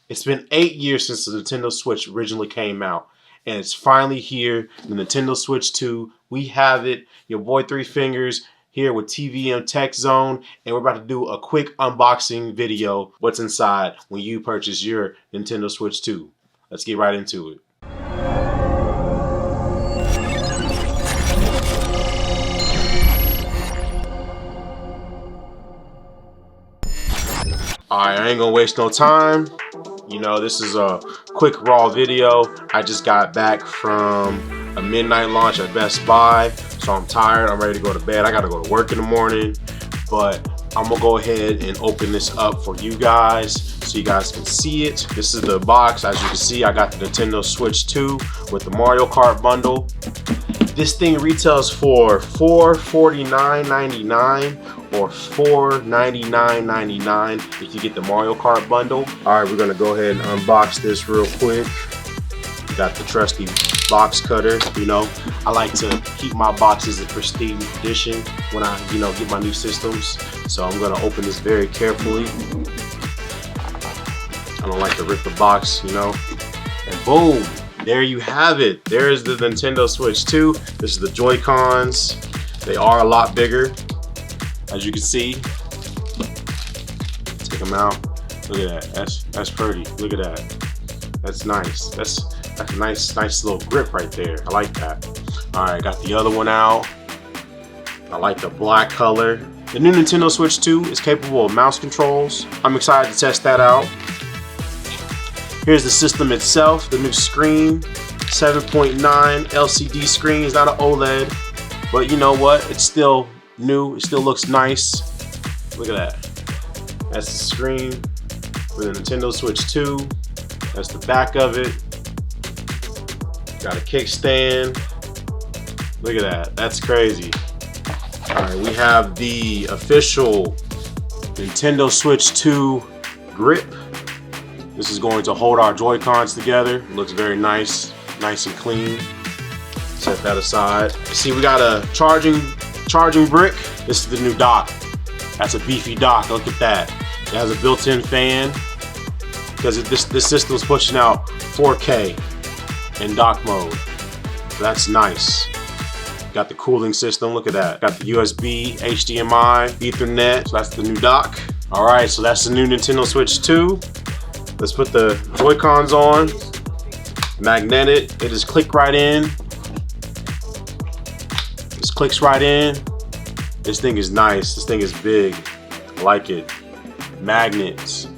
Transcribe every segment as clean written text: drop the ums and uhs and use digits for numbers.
It's been 8 years since the Nintendo Switch originally came out, and it's finally here. The Nintendo Switch 2. We have it. Your boy Three Fingers here with TVM Tech Zone, and we're about to do a quick unboxing video. What's inside when you purchase your Nintendo Switch 2? Let's get right into it. Alright, I ain't gonna waste no time. You know, this is a quick raw video. I just got back from a midnight launch at Best Buy, so I'm tired. I'm ready to go to bed. I gotta go to work in the morning, but I'm gonna go ahead and open this up for you guys so you guys can see it. This is the box. As you can see, I got the Nintendo Switch 2 with the Mario Kart bundle. This thing retails for $449.99 or $499.99 if you get the Mario Kart bundle. All right, we're gonna go ahead and unbox this real quick. Got the trusty box cutter. You know, I like to keep my boxes in pristine condition when I, get my new systems. So I'm gonna open this very carefully. I don't like to rip the box, and boom. There you have it. There's the Nintendo Switch 2. This is the Joy-Cons. They are a lot bigger, as you can see. Take them out. Look at that. That's pretty. Look at that. That's nice. That's a nice little grip right there. I like that. All right, got the other one out. I like the black color. The new Nintendo Switch 2 is capable of mouse controls. I'm excited to test that out. Here's the system itself, the new screen, 7.9 LCD screen. It's not an OLED, but you know what? It's still new. It still looks nice. Look at that. That's the screen for the Nintendo Switch 2. That's the back of it. Got a kickstand. Look at that. That's crazy. All right, we have the official Nintendo Switch 2 grip. This is going to hold our Joy-Cons together. It looks very nice and clean. Set that aside. See, we got a charging brick. This is the new dock. That's a beefy dock. Look at that. It has a built-in fan because this system's pushing out 4K in dock mode. So that's nice. Got the cooling system. Look at that. Got the USB, HDMI, Ethernet. So that's the new dock. All right, so that's the new Nintendo Switch 2. Let's put the Joy-Cons on. Magnetic. It just click right in. Just clicks right in. This thing is nice. This thing is big. I like it. Magnets.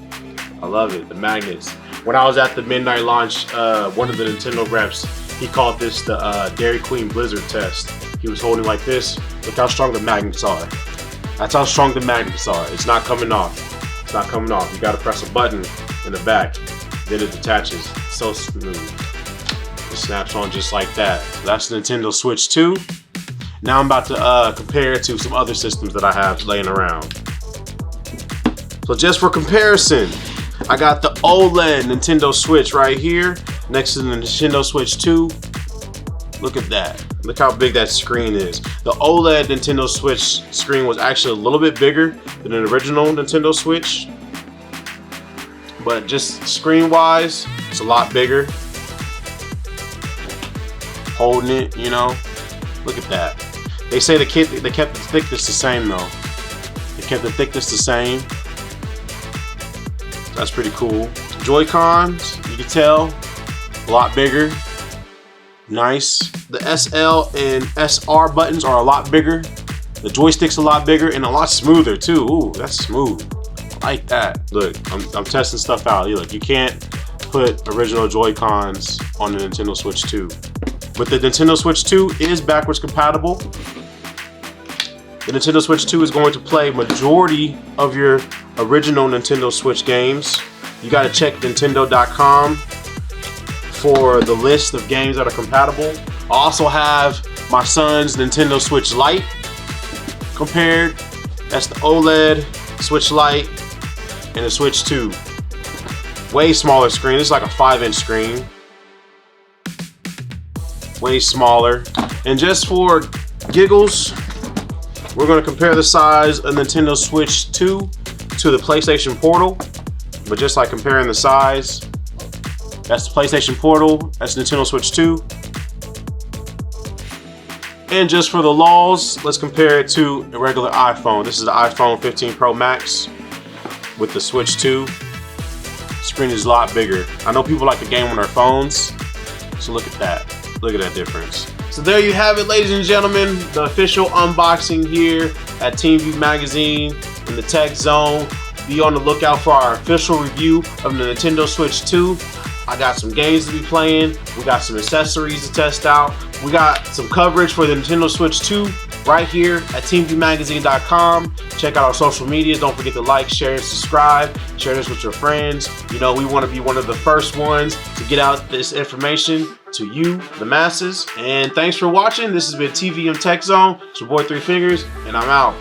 I love it. The magnets. When I was at the midnight launch, one of the Nintendo reps, he called this the Dairy Queen Blizzard test. He was holding like this. Look how strong the magnets are. That's how strong the magnets are. It's not coming off. It's not coming off. You gotta press a button in the back, then it detaches. It's so smooth. It snaps on just like that. So that's the Nintendo Switch 2. Now I'm about to compare it to some other systems that I have laying around. So just for comparison, I got the OLED Nintendo Switch right here next to the Nintendo Switch 2. Look at that. Look how big that screen is. The OLED Nintendo Switch screen was actually a little bit bigger than the original Nintendo Switch. But just screen-wise, it's a lot bigger. Holding it, look at that. They say they kept the thickness the same though. They kept the thickness the same. That's pretty cool. Joy-Cons, you can tell, a lot bigger. Nice. The SL and SR buttons are a lot bigger. The joystick's a lot bigger and a lot smoother too. Ooh, that's smooth. Like that. Look, I'm testing stuff out. Look, you can't put original Joy-Cons on the Nintendo Switch 2. But the Nintendo Switch 2 is backwards compatible. The Nintendo Switch 2 is going to play majority of your original Nintendo Switch games. You gotta check Nintendo.com for the list of games that are compatible. I also have my son's Nintendo Switch Lite compared. That's the OLED Switch Lite and the Switch 2. Way smaller screen. It's like a 5-inch screen. Way smaller. And just for giggles, we're going to compare the size of Nintendo Switch 2 to the PlayStation Portal. But just like comparing the size, that's the PlayStation Portal, that's Nintendo Switch 2. And just for the laws, let's compare it to a regular iPhone. This is the iPhone 15 Pro Max with the Switch 2. Screen is a lot bigger. I know people like to game on their phones, so look at that. Look at that difference. So there you have it, ladies and gentlemen, the official unboxing here at TeamView Magazine in the Tech Zone. Be on the lookout for our official review of the Nintendo Switch 2. I got some games to be playing. We got some accessories to test out. We got some coverage for the Nintendo Switch 2 right here at teamviewmagazine.com. Check out our social medias. Don't forget to like, share, and subscribe. Share this with your friends. You know, we want to be one of the first ones to get out this information to you, the masses. And thanks for watching. This has been TVM Tech Zone. It's your boy Three Fingers, and I'm out.